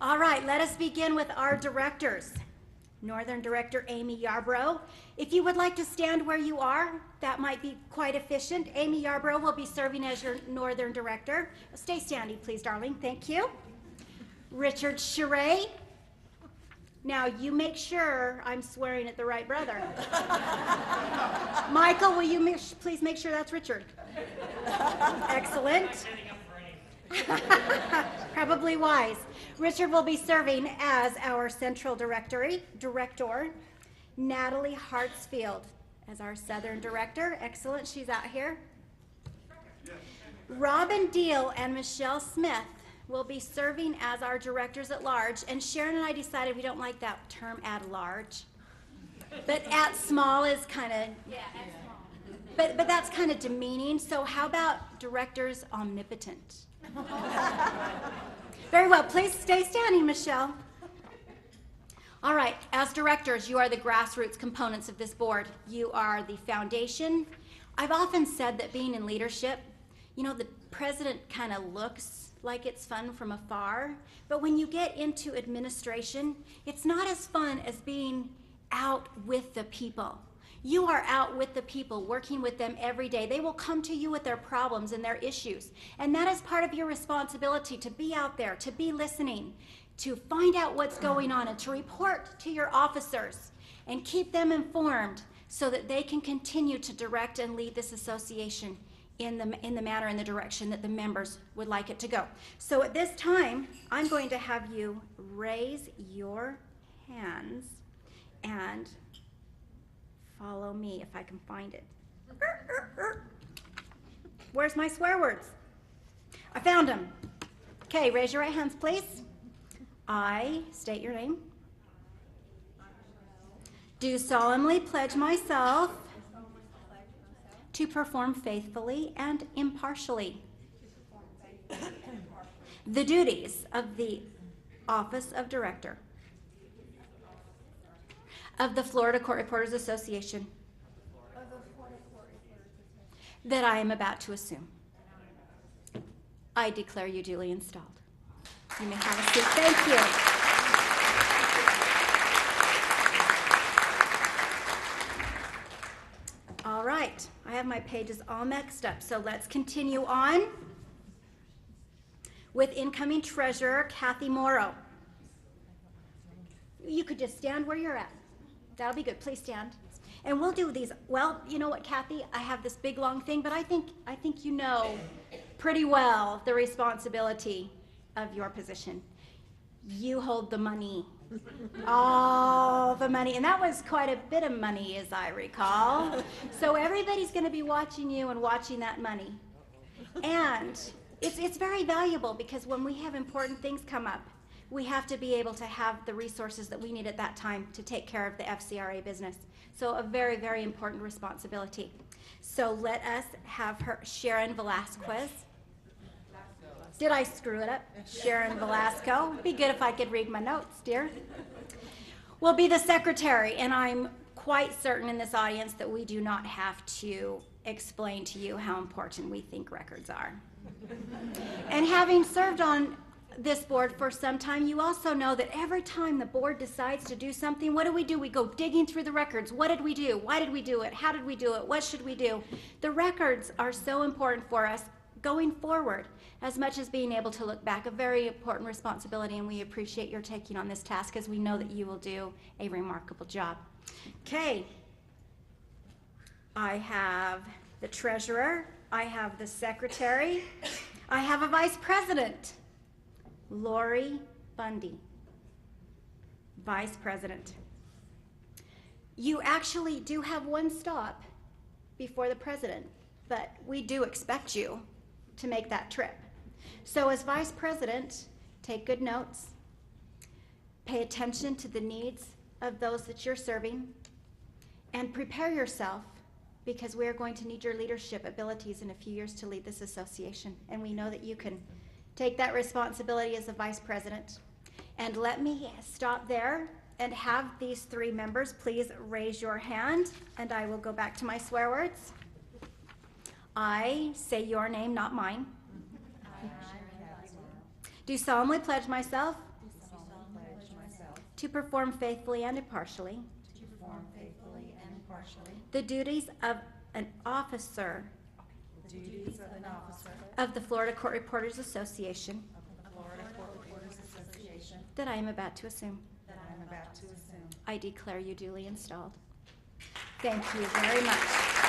All right, let us begin with our directors. Northern Director Amy Yarbrough. If you would like to stand where you are, that might be quite efficient. Amy Yarbrough will be serving as your Northern Director. Stay standing, please, darling. Thank you. Richard Charest. Now, you make sure I'm swearing at the right brother. Michael, will you please make sure that's Richard? Excellent. Probably wise. Richard will be serving as our Central Director. Natalie Hartsfield as our Southern Director. Excellent, she's out here. Robin Deal and Michelle Smith will be serving as our Directors at Large, and Sharon and I decided we don't like that term at large. But at small is kind of, yeah, at small. But that's kind of demeaning, so how about Directors Omnipotent? Very well, please stay standing, Michelle. All right, as directors, you are the grassroots components of this board. You are the foundation. I've often said that being in leadership, you know, the president kind of looks like it's fun from afar, but when you get into administration, it's not as fun as being out with the people. You are out with the people, working with them every day. They will come to you with their problems and their issues. And that is part of your responsibility, to be out there, to be listening, to find out what's going on, and to report to your officers and keep them informed so that they can continue to direct and lead this association in the manner and the direction that the members would like it to go. So at this time, I'm going to have you raise your hands and follow me if I can find it. Where's my swear words? I found them. Okay, raise your right hands, please. I state your name. Do solemnly pledge myself to perform faithfully and impartially the duties of the Office of Director of the Florida Court Reporters Association that I am about to assume. I declare you duly installed. You may have a seat. Thank you. All right, I have my pages all mixed up, so let's continue on with incoming treasurer Kathy Morrow. You could just stand where you're at. That'll be good. Please stand. And we'll do these. Well, you know what, Kathy? I have this big long thing, but I think you know pretty well the responsibility of your position. You hold the money. All the money. And that was quite a bit of money, as I recall. So everybody's going to be watching you and watching that money. And it's very valuable, because when we have important things come up, we have to be able to have the resources that we need at that time to take care of the FCRA business. So a very, very important responsibility. So let us have her, Sharon Velasquez. Did I screw it up? Sharon Velasco. Be good if I could read my notes, dear. Will be the secretary, and I'm quite certain in this audience that we do not have to explain to you how important we think records are. And having served on this board for some time, you also know that every time the board decides to do something, what do? We go digging through the records. What did we do? Why did we do it? How did we do it? What should we do? The records are so important for us going forward, as much as being able to look back. A very important responsibility, and we appreciate your taking on this task, as we know that you will do a remarkable job. Okay, I have the treasurer, I have the secretary, I have a vice president. Lori Bundy, Vice President. You actually do have one stop before the president, but we do expect you to make that trip. So as Vice President, take good notes, pay attention to the needs of those that you're serving, and prepare yourself, because we're going to need your leadership abilities in a few years to lead this association, and we know that you can take that responsibility as a vice president. And let me stop there and have these three members please raise your hand, and I will go back to my swear words. I say your name, not mine. Do solemnly pledge myself to perform faithfully and impartially the duties of an officer of the Florida Court Reporters Association that I am about to assume. I declare you duly installed. Thank you very much.